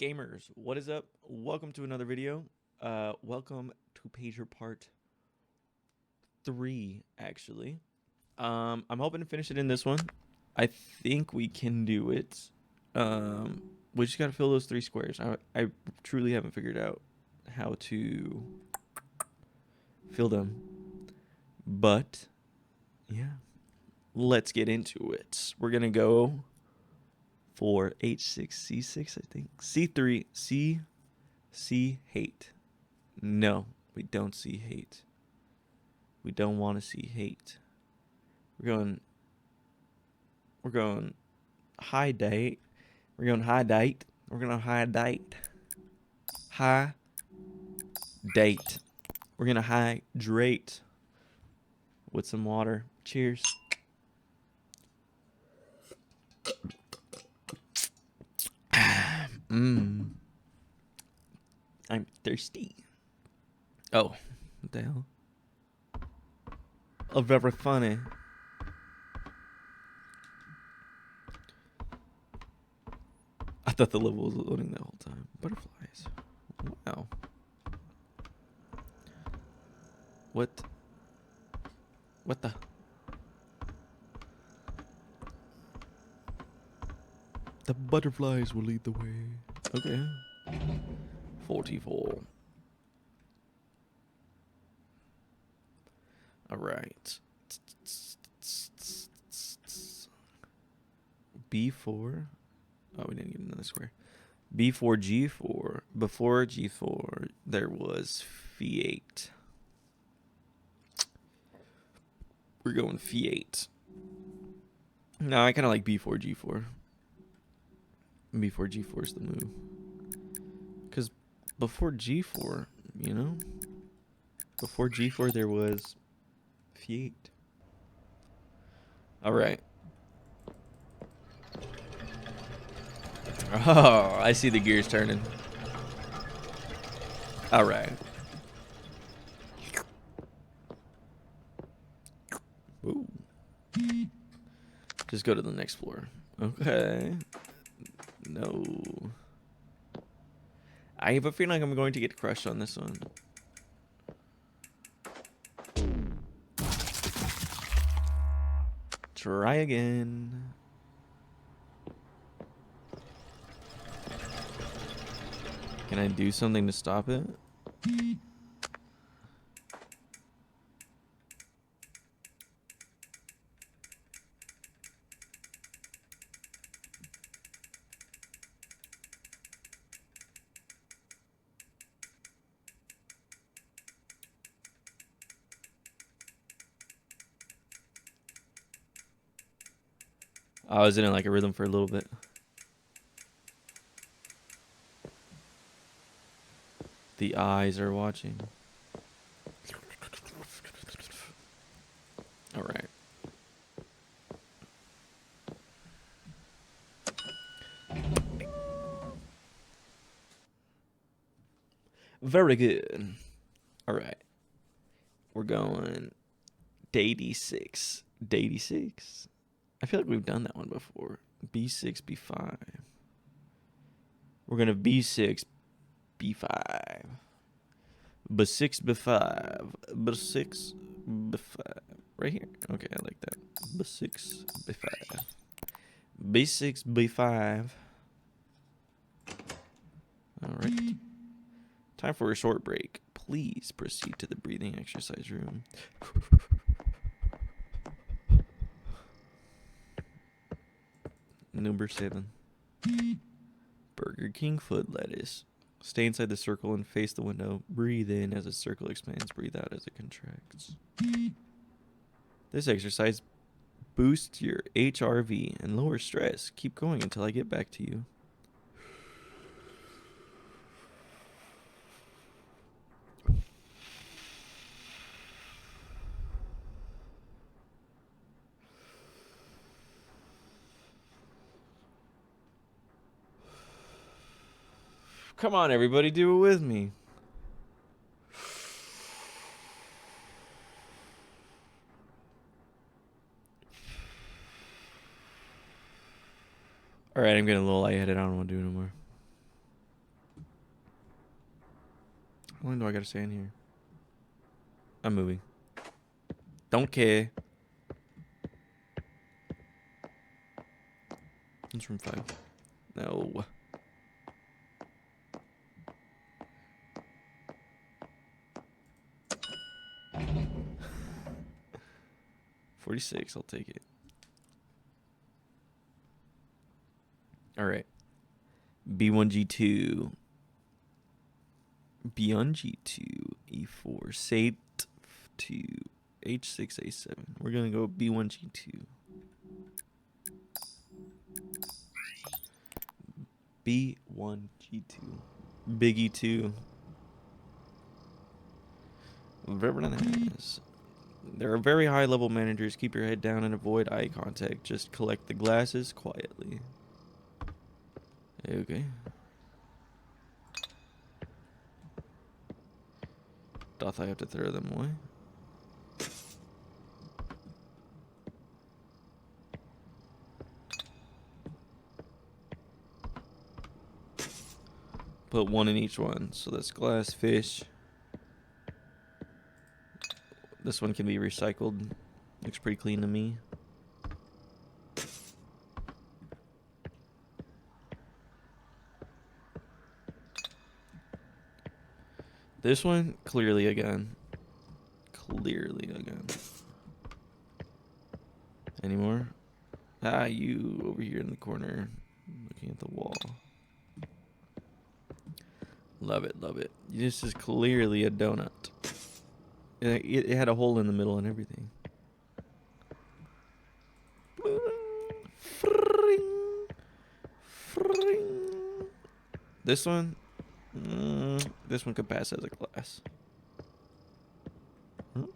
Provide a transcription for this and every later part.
Gamers, what is up? Welcome to another video. Welcome to Pager Part 3, actually. I'm hoping to finish it in this one. I think we can do it. We just gotta fill those 3 squares. I truly haven't figured out how to fill them. But, yeah. Let's get into it. We're gonna go for H6, C6, I think. C3, C hate. No, we don't see hate. We don't want to see hate. We're going high date. We're going high date. We're going to high date. High date. We're going to hydrate with some water. Cheers. I'm thirsty. Oh, what the hell? Oh, very funny. I thought the level was loading the whole time. Butterflies. Wow. What the? The butterflies will lead the way. Okay. 44. All right. B4. Oh, we didn't get another square. B4, G4. Before G4, there was Phi8. We're going Phi8. No, I kind of like B4, G4. B4, G4 is the move. Because before G4, you know? Before G4, there was Phi8. All right. Oh, I see the gears turning. All right. Ooh. Just go to the next floor. Okay. No. I have a feeling like I'm going to get crushed on this one. Try again. Can I do something to stop it? I was in like a rhythm for a little bit. The eyes are watching. All right. Very good. All right. We're going Day 6. Day 6. I feel like we've done that one before. B6, B5. We're going to B6, B5. B6, B5. B6, B5. Right here. Okay, I like that. B6, B5. B6, B5. All right. Time for a short break. Please proceed to the breathing exercise room. Number 7. Burger King foot lettuce. Stay inside the circle and face the window. Breathe in as the circle expands. Breathe out as it contracts. This exercise boosts your HRV and lowers stress. Keep going until I get back to you. Come on, everybody, do it with me. All right, I'm getting a little lightheaded. I don't want to do it anymore. How long do I gotta stay in here? I'm moving. Don't care. It's room 5. No. $46, I'll take it. Alright. B1G2. Beyond G2. E4. Sate to H6, A7. We're gonna go B1G2. B1G2. Big E2. Very nice. There are very high level managers. Keep your head down and avoid eye contact. Just collect the glasses quietly. Okay. Doth I have to throw them away? Put one in each one. So that's glass, fish. This one can be recycled. Looks pretty clean to me. This one, clearly again. Clearly again. Any more? Ah, you over here in the corner. Looking at the wall. Love it, love it. This is clearly a donut. It had a hole in the middle and everything. This one? This one could pass as a glass. Huh?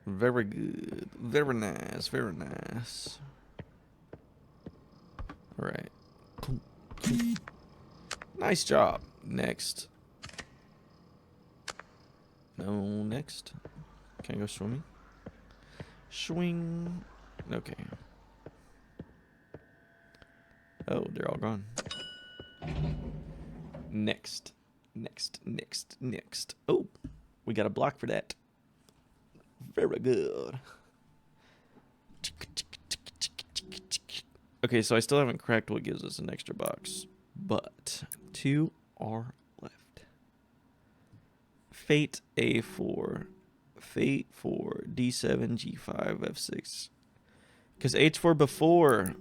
Very good. Very nice. Very nice. All right. Nice job. Next. No, next. Can I go swimming? Swing. Okay. Oh, they're all gone. Next. Next. Next. Next. Oh, we got a block for that. Very good. Okay, so I still haven't cracked what gives us an extra box, but 2 are left. Fate A4, Fate 4, D7, G5, F6. Because H4 before.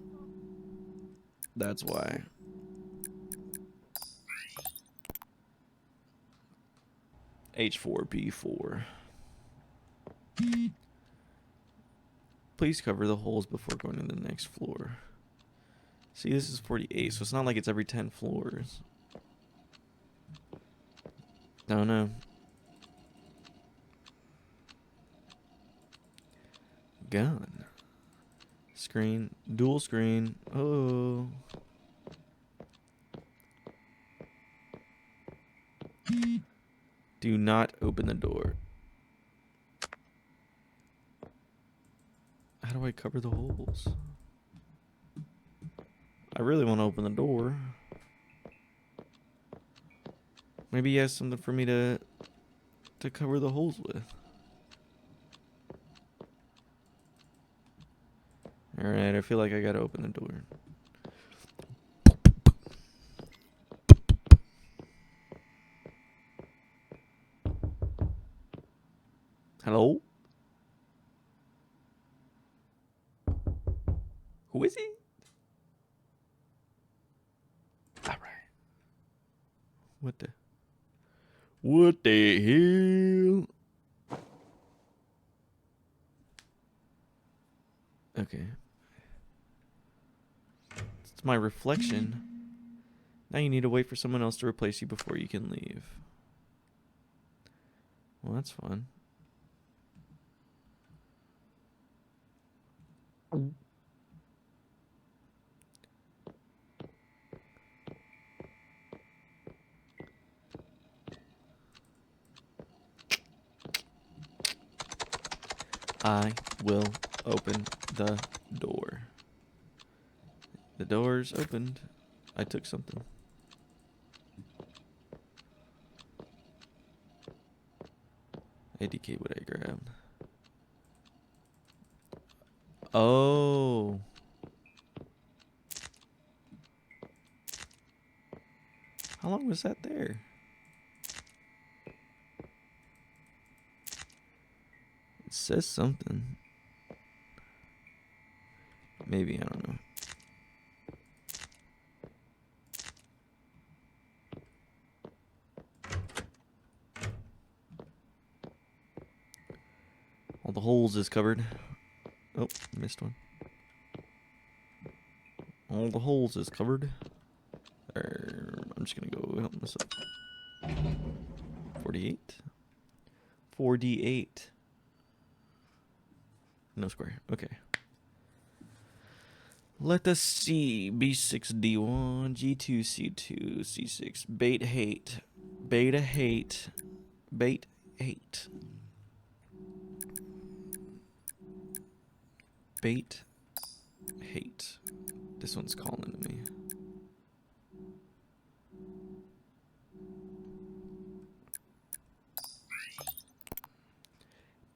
That's why. H4, B4. Please cover the holes before going to the next floor. See, this is 48, so it's not like it's every 10 floors. No, no. Gun. Screen. Dual screen. Oh. Do not open the door. How do I cover the holes? I really want to open the door. Maybe he has something for me to cover the holes with. Alright, I feel like I gotta open the door. Hello? Who is he? Alright. What the hell? Okay. It's my reflection. Now you need to wait for someone else to replace you before you can leave. Well, that's fun. I will open the door. The door's opened. I took something. ADK, what I grabbed. Oh. How long was that there? It says something. Maybe, I don't know. All the holes is covered. Oh, missed one. All the holes is covered. I'm just gonna go help myself. 48. 48. No square. Okay. Let us see. B6D1, G2, C2, C6. Bait hate. Beta hate. Bait hate. Bait hate. This one's calling to me.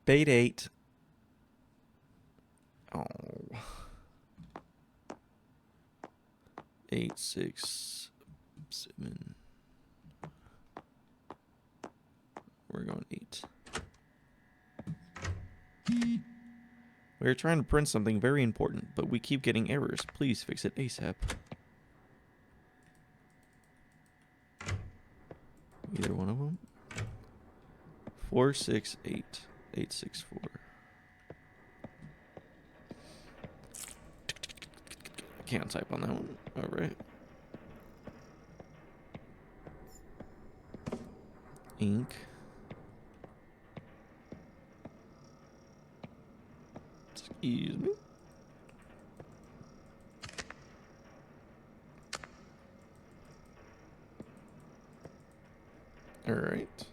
Bait 8. Oh. 8, 6, 7. We're going 8. We're trying to print something very important, but we keep getting errors. Please fix it ASAP. Either one of them. 4, 6, 8. 8, 6, 4. I can't type on that one. Alright. Ink. Excuse me. Alright.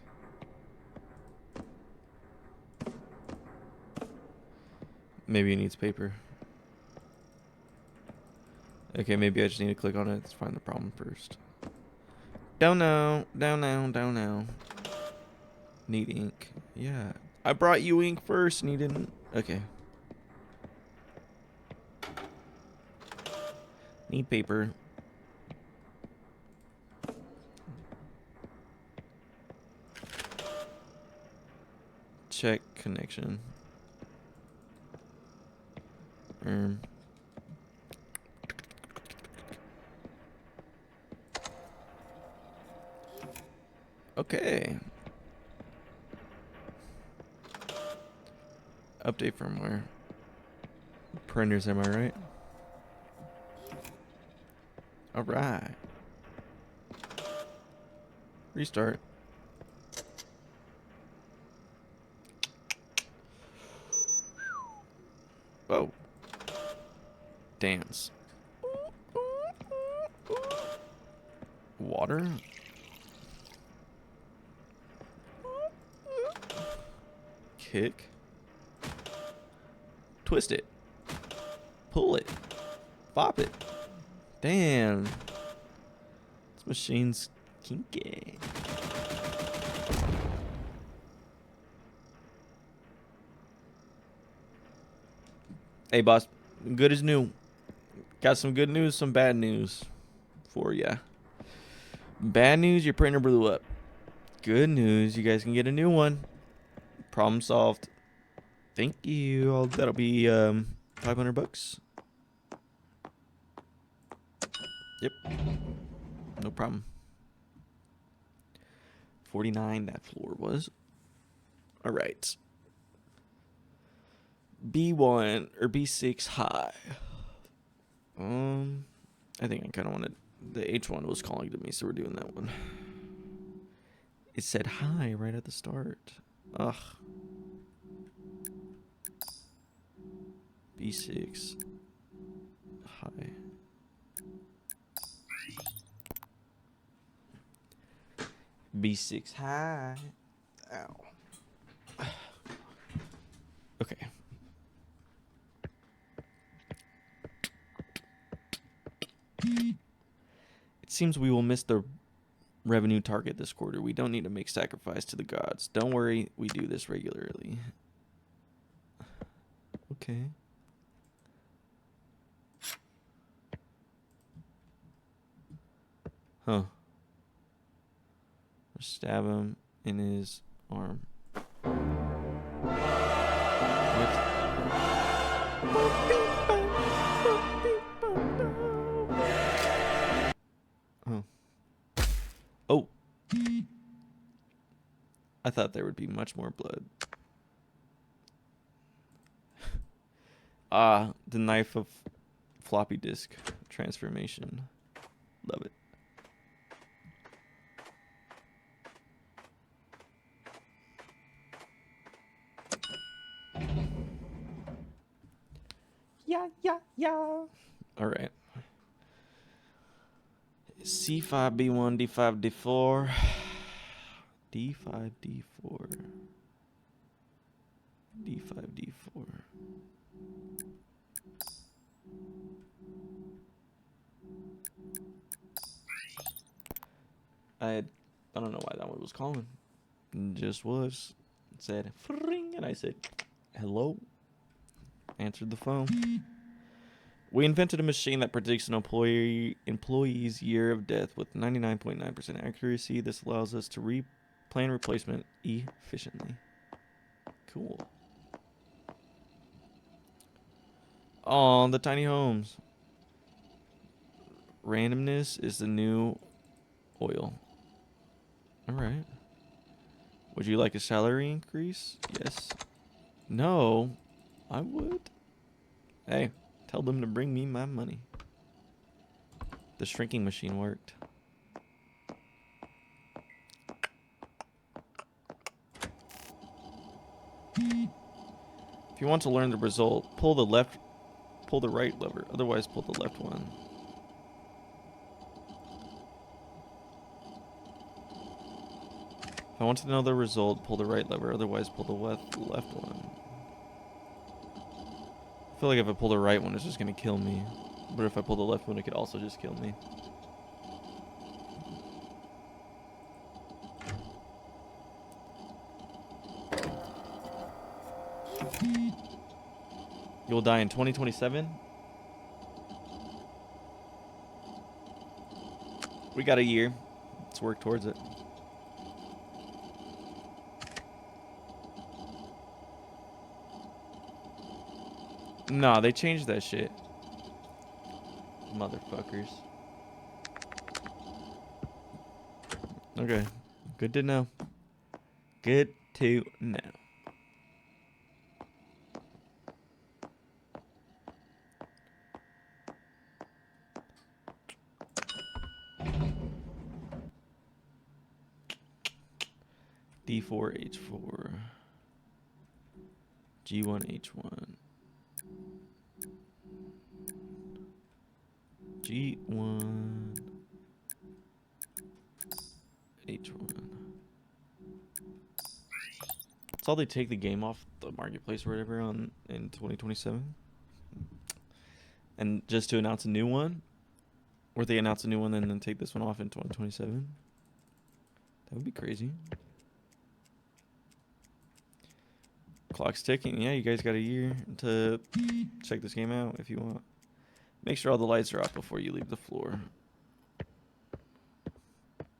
Maybe it needs paper. Okay, maybe I just need to click on it. Let's find the problem first. Don't know. Don't know. Don't know. Need ink. Yeah. I brought you ink first and you didn't. Okay. Need paper. Check connection. Okay. Update firmware. Printers, am I right? Alright. Restart. Oh. Dance. Water? Kick. Twist it. Pull it. Pop it. Damn. This machine's kinky. Hey, boss. Good as new. Got some good news, some bad news for ya. Bad news, your printer blew up. Good news, you guys can get a new one. Problem solved. Thank you. That'll be $500. Yep. No problem. 49 that floor was. All right. B1 or B6 high. I think I kind of wanted the H1 was calling to me, so we're doing that one. It said high right at the start. Ugh. B6 high. B6 high. Ow. Okay. seems we will miss the revenue target this quarter. We don't need to make sacrifice to the gods. Don't worry, we do this regularly. Okay. Huh. Stab him in his arm. Oh. Oh. I thought there would be much more blood. Ah, the knife of floppy disk transformation. Love it. Yeah. All right. C5, B1, D5, D4. D5, D4. D5, D4. I don't know why that one was calling. It just was. It said, "Fring," and I said, "Hello." Answered the phone. We invented a machine that predicts an employee's year of death with 99.9% accuracy. This allows us to plan replacement efficiently. Cool. Oh, the tiny homes. Randomness is the new oil. All right. Would you like a salary increase? Yes. No, I would. Hey, tell them to bring me my money. The shrinking machine worked. If you want to learn the result, pull the right lever. Otherwise, pull the left one. If I want to know the result, pull the right lever. Otherwise, pull the left one. I feel like if I pull the right one, it's just going to kill me. But if I pull the left one, it could also just kill me. You'll die in 2027? We got a year. Let's work towards it. Nah, they changed that shit. Motherfuckers. Okay. Good to know. Good to know. D4, H4. G1, H1. G1. H1. Saw they take the game off the marketplace or whatever in 2027. And just to announce a new one? Or they announce a new one and then take this one off in 2027? That would be crazy. Clock's ticking. Yeah, you guys got a year to check this game out if you want. Make sure all the lights are off before you leave the floor.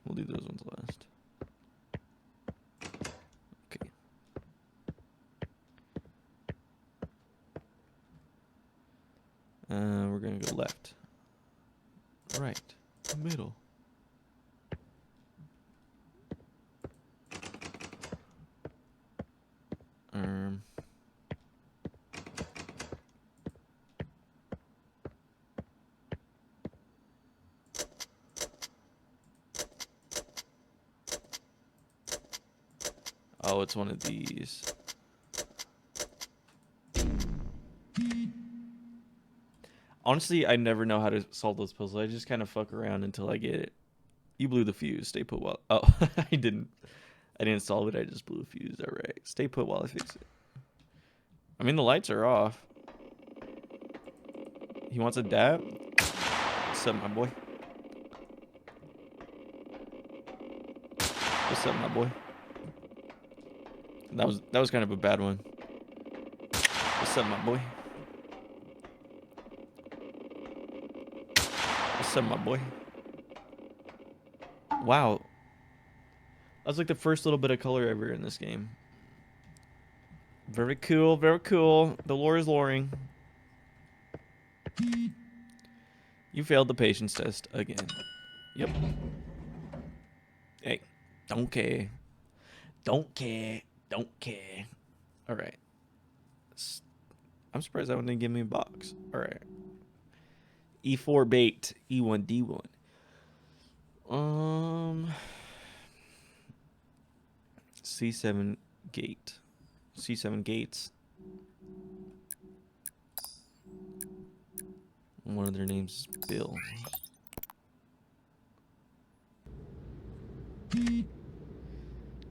We'll do those ones last. Okay. We're going to go left. Right. Middle. Oh, it's one of these. Honestly, I never know how to solve those puzzles. I just kind of fuck around until I get it. You blew the fuse. Stay put while... Oh, I didn't solve it. I just blew a fuse. All right. Stay put while I fix it. I mean, the lights are off. He wants a dab? What's up, my boy? What's up, my boy? That was kind of a bad one. What's up, my boy? What's up, my boy? Wow. That was like the first little bit of color ever in this game. Very cool, very cool. The lore is loring. You failed the patience test again. Yep. Hey, don't care. Don't care. Don't care. Alright. I'm surprised that one didn't give me a box. Alright. E4 bait. E1 D1. C7 gate. C7 gates. One of their names is Bill.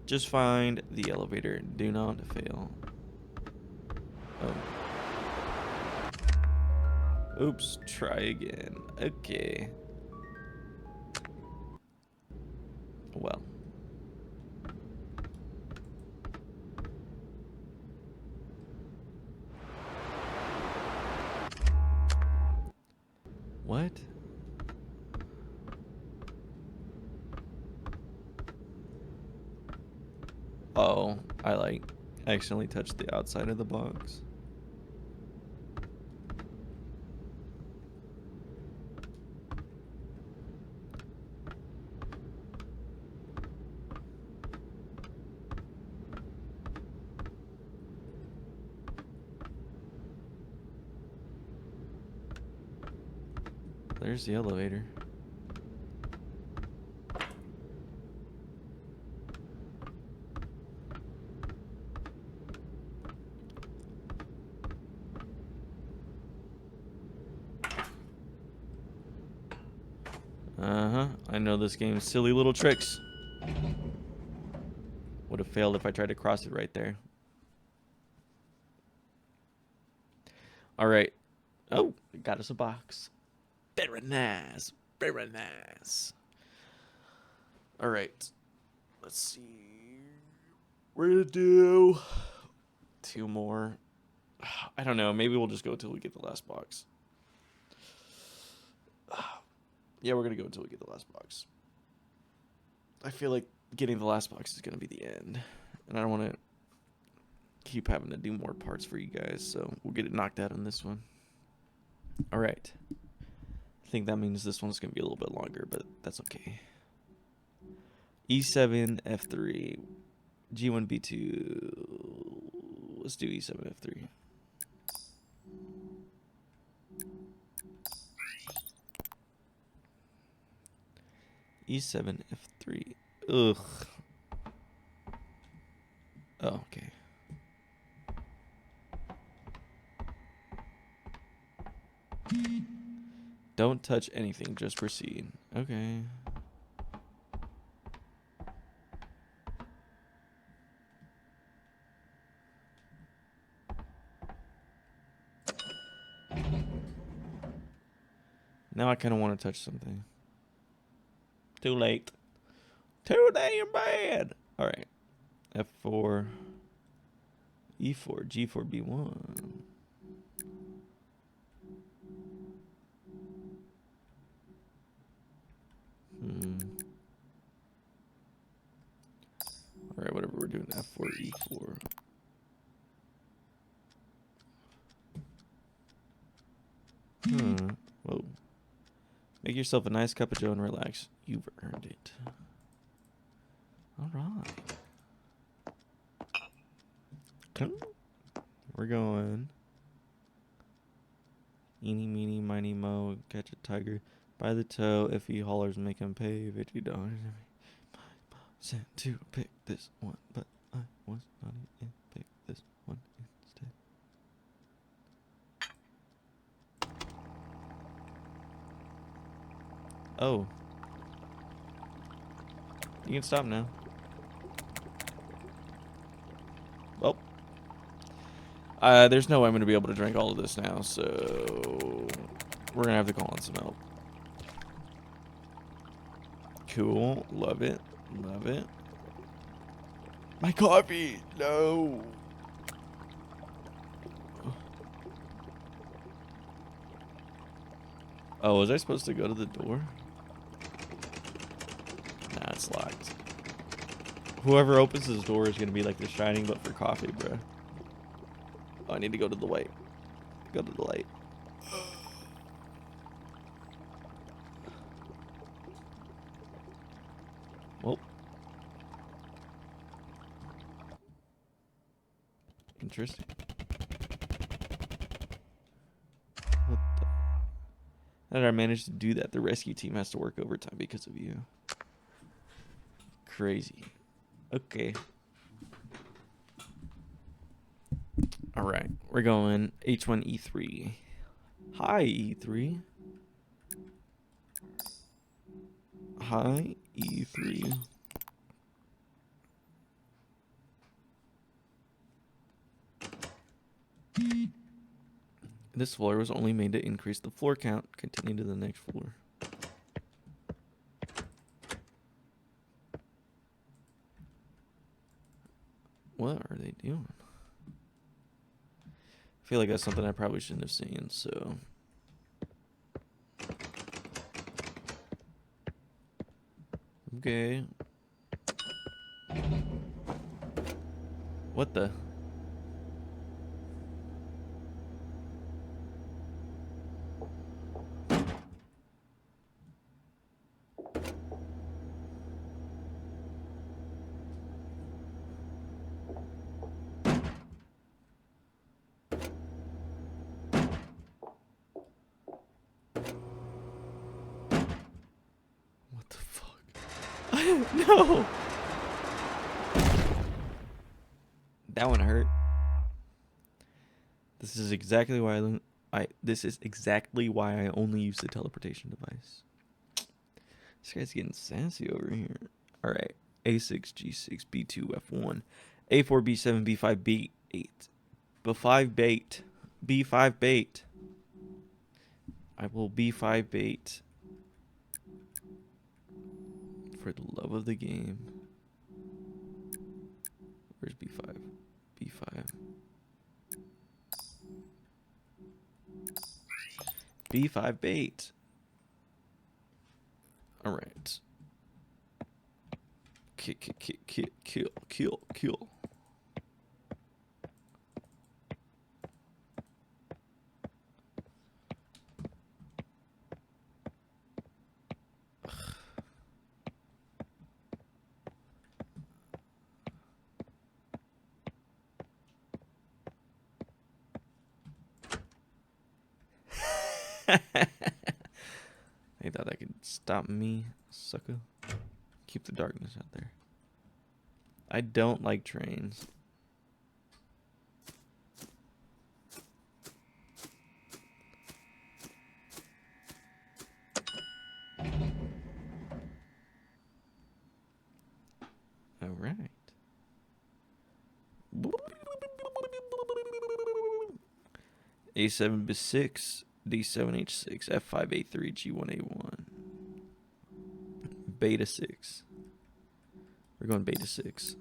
Just find the elevator. Do not fail. Oh. Oops. Try again. Okay. Well. What? Oh, I like accidentally touched the outside of the box. There's the elevator. I know this game's silly little tricks. Would have failed if I tried to cross it right there. Alright. Oh, got us a box. Very nice. Very nice. Alright. Let's see. We're gonna do 2 more. I don't know. Maybe we'll just go until we get the last box. Yeah, we're gonna go until we get the last box. I feel like getting the last box is gonna be the end. And I don't want to keep having to do more parts for you guys, so we'll get it knocked out on this one. Alright. I think that means this one's gonna be a little bit longer, but that's okay. E7, F3, G1, B2. Let's do E7, F3. E7, F3. Ugh. Oh, okay. Don't touch anything, just proceed. Okay. Now I kind of want to touch something. Too late. Too damn bad. All right. F4. E4. G4. B1. All right, whatever we're doing. F4. E4. Whoa. Make yourself a nice cup of joe and relax. You've earned it. All right. We're going. Eeny, meeny, miny, mo. Catch a tiger by the toe. If he hollers, make him pay. If you don't, sent to pick this one, but I was naughty and pick this one instead. Oh. You can stop now. Well. There's no way I'm going to be able to drink all of this now, so we're going to have to call on some help. Cool. Love it. Love it. My coffee! No! Oh, was I supposed to go to the door? Nah, it's locked. Whoever opens this door is gonna be like The Shining, but for coffee, bro. Oh, I need to go to the light. Go to the light. Well. Interesting. What the? How did I manage to do that? The rescue team has to work overtime because of you. Crazy. Okay. Alright. We're going H1E3. Hi, E3. Hi, E3. This floor was only made to increase the floor count. Continue to the next floor. What are they doing? I feel like that's something I probably shouldn't have seen, so... Okay. What the? What the fuck? No! That one hurt. This is exactly why this is exactly why I only use the teleportation device. This guy's getting sassy over here. Alright. A6, G6, B2, F1, A4, B7, B5, B8. B5 bait. B5 bait. I will B5 bait. For the love of the game. Where's B5? B5. B5 bait. Alright. Kill. I thought I could stop me, sucker. Keep the darkness out there. I don't like trains. All right. A7, B6, D7, H6, F5, A3, G1, A1. Beta 6. We're going beta 6.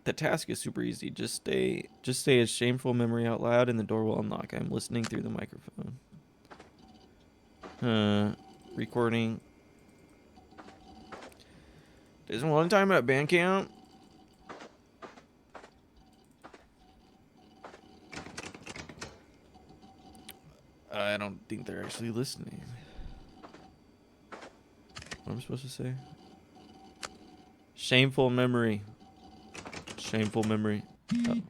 The task is super easy. Just stay as shameful memory out loud and the door will unlock. I'm listening through the microphone. Recording. Doesn't one time at band camp? I don't think they're actually listening. What am I supposed to say? Shameful memory. Shameful memory. Oh.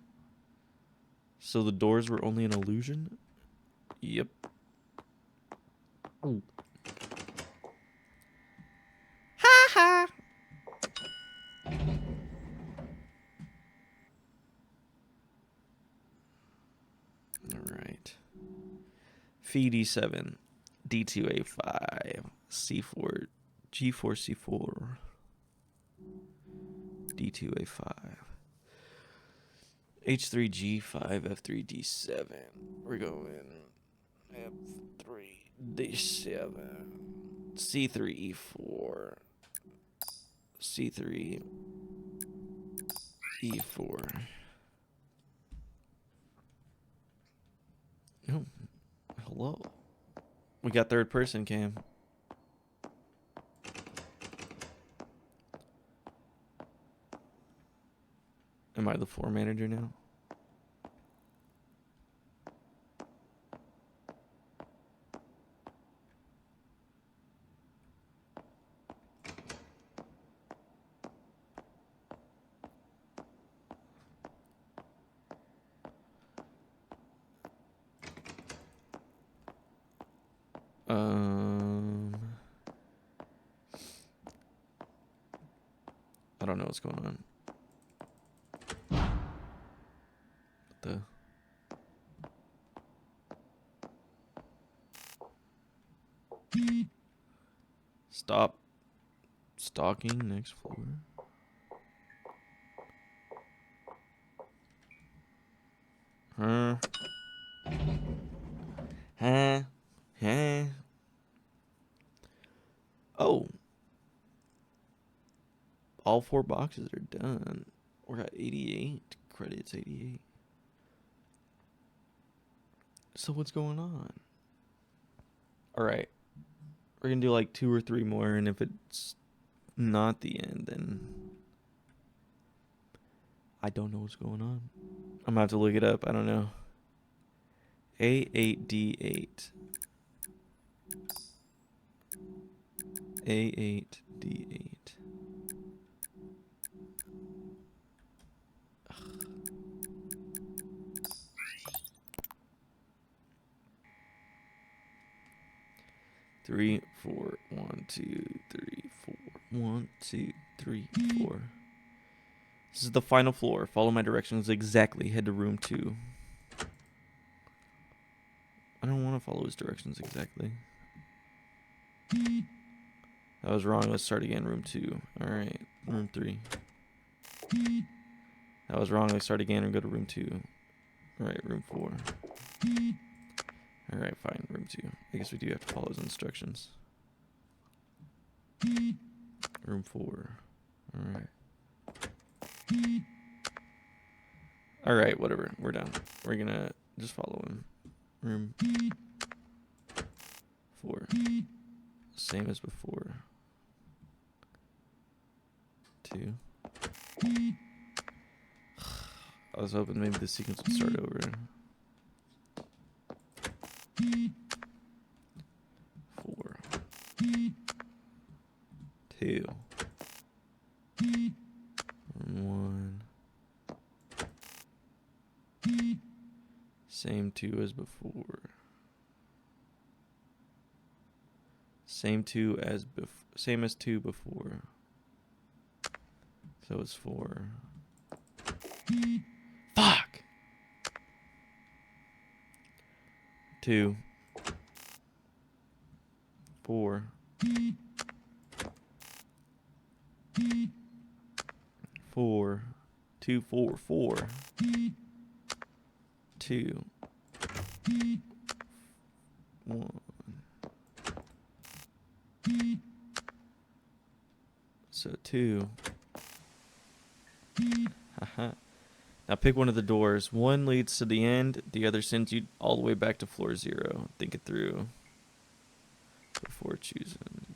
So the doors were only an illusion? Yep. Ooh. Ha ha! Alright. Phi D7. D2A5. C4. G4 C4. D2A5. H3 G5 F3 D7. We're going F3 D7. C3, E4. C3, E4. Oh, hello. We got third person cam. Am I the floor manager now? I don't know what's going on. What the? Stop stalking next floor. Huh? Huh? Huh? Oh. All 4 boxes are done. We're at 88 credits, 88. So what's going on? All right. We're going to do like 2 or 3 more, and if it's not the end, then I don't know what's going on. I'm going to have to look it up. I don't know. A8D8. A8D8. Three, 4, 1, 2, 3, 4. 1, 2, 3, 4. This is the final floor. Follow my directions exactly. Head to room 2. I don't want to follow his directions exactly. That was wrong. Let's start again. Room 2. Alright. Room 3. That was wrong. Let's start again and go to room 2. Alright. Room 4. Alright, fine. Room 2. I guess we do have to follow his instructions. Room 4. Alright. Alright, whatever. We're done. We're gonna just follow him. Room 4. Same as before. 2. I was hoping maybe the sequence would start over. 4. 2. 1. Same 2 as before. Same as 2 before. So it's 4. Fuck. 2. 4. 4. 2, 4, 4. 2. 1. So 2. Haha. Now pick one of the doors. One leads to the end. The other sends you all the way back to floor 0. Think it through before choosing.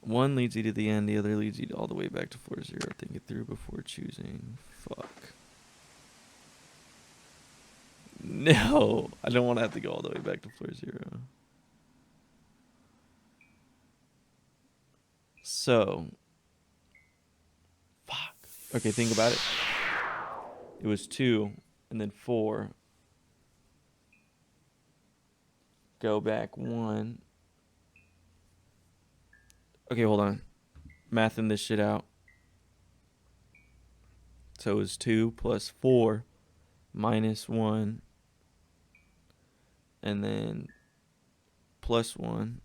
One leads you to the end. The other leads you all the way back to floor 0. Think it through before choosing. Fuck. No. I don't want to have to go all the way back to floor 0. So. Fuck. Okay, think about it. It was 2 and then 4. Go back 1. Okay, hold on. Mathing this shit out. So it was 2 plus 4 minus 1. And then plus 1.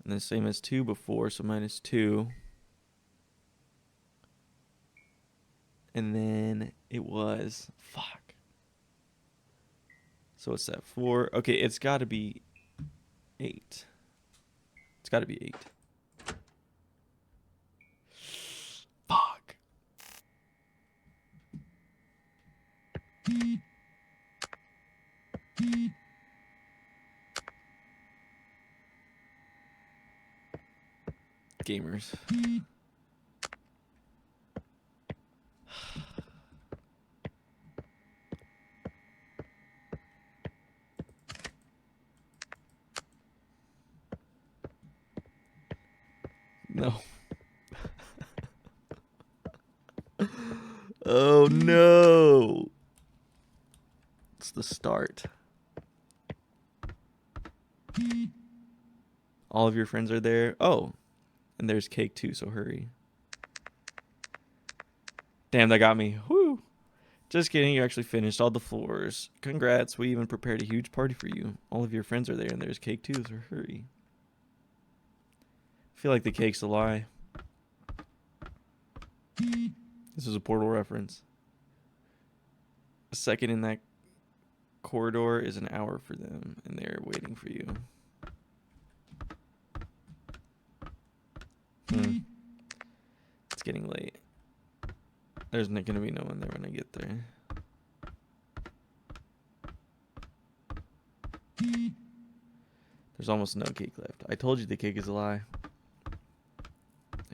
And the same as 2 before, so minus 2. And then it was... Fuck. So what's that? 4. Okay, it's got to be 8. It's got to be 8. Fuck. Gamers. No. Oh no. It's the start. All of your friends are there. Oh, and there's cake too, so hurry. Damn, that got me. Whoo. Just kidding, you actually finished all the floors. Congrats, we even prepared a huge party for you. All of your friends are there and there's cake too, so hurry. I feel like the cake's a lie. This is a Portal reference. A second in that corridor is an hour for them, and they're waiting for you. It's getting late. There's not going to be no one there when I get there. There's almost no cake left. I told you the cake is a lie.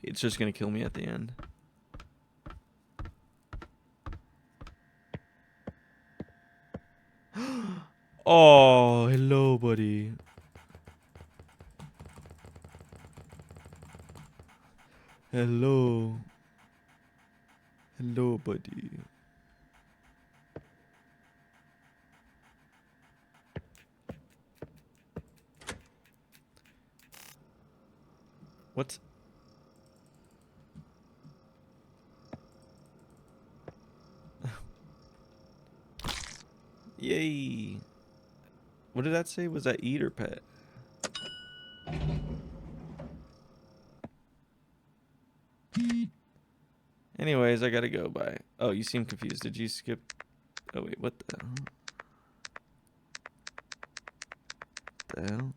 It's just going to kill me at the end. Oh, hello, buddy. Hello. Hello, buddy. What? Yay. What did that say? Was that eat or pet? Anyways, I gotta go. Bye. Oh, you seem confused. Did you skip? Oh, wait. What the hell? The hell?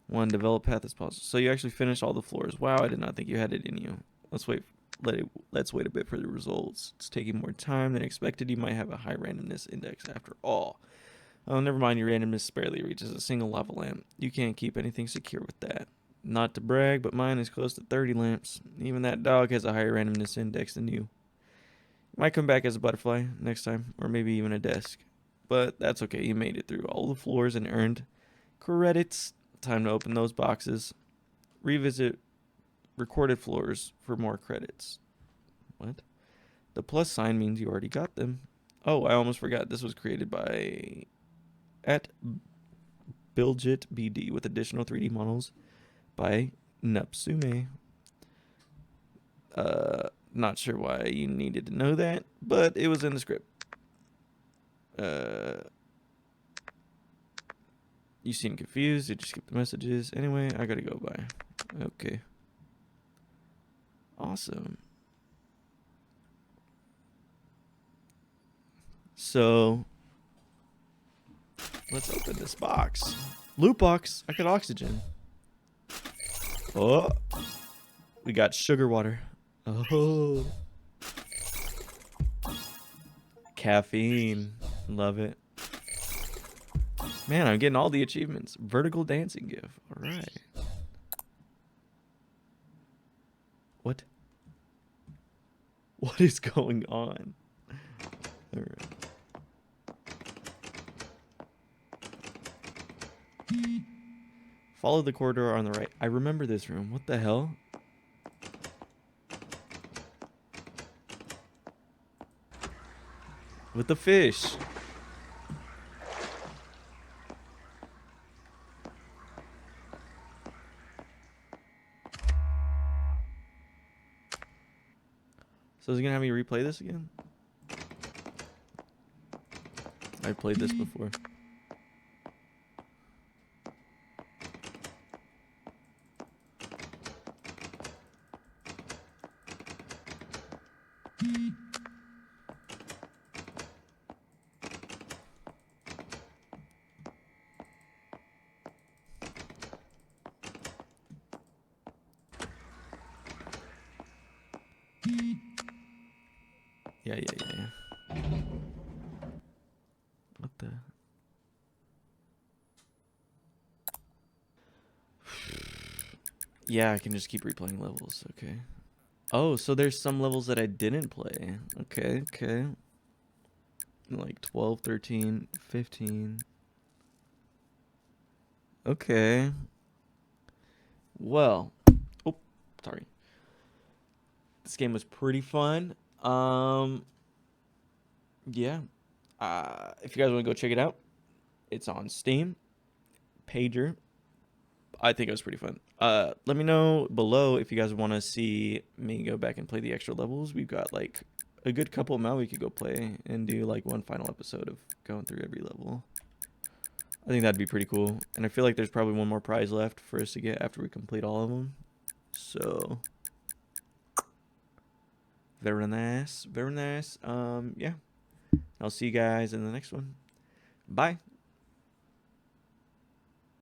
One, develop path as possible. So you actually finished all the floors. Wow, I did not think you had it in you. Let's wait a bit for the results. It's taking more time than expected. You might have a high randomness index after all. Oh, never mind. Your randomness barely reaches a single lava lamp. You can't keep anything secure with that. Not to brag, but mine is close to 30 lamps. Even that dog has a higher randomness index than you. Might come back as a butterfly next time, or maybe even a desk. But that's okay. You made it through all the floors and earned credits. Time to open those boxes. Revisit recorded floors for more credits. What? The plus sign means you already got them. Oh, I almost forgot. This was created by at Biljit BD with additional 3D models by Napsume. Not sure why you needed to know that, but it was in the script. You seem confused. Did you skip the messages? Anyway, I gotta go. Bye. Okay. Awesome. So, let's open this box. Loot box. I got oxygen. Oh. We got sugar water. Oh. Caffeine. Love it. Man, I'm getting all the achievements. Vertical dancing gif. All right. What? What is going on? All right. Follow the corridor on the right. I remember this room. What the hell? With the fish. So is he gonna have me replay this again? I played this before. Yeah. What the? Yeah, I can just keep replaying levels. Okay. Oh, so there's some levels that I didn't play. Okay. Like 12, 13, 15. Okay. Well. Oh, sorry. This game was pretty fun. Yeah. If you guys want to go check it out, it's on Steam. Pager. I think it was pretty fun. Let me know below if you guys want to see me go back and play the extra levels. We've got like a good couple amount we could go play and do like one final episode of going through every level. I think that'd be pretty cool. And I feel like there's probably one more prize left for us to get after we complete all of them. So very nice. Yeah. I'll see you guys in the next one. Bye.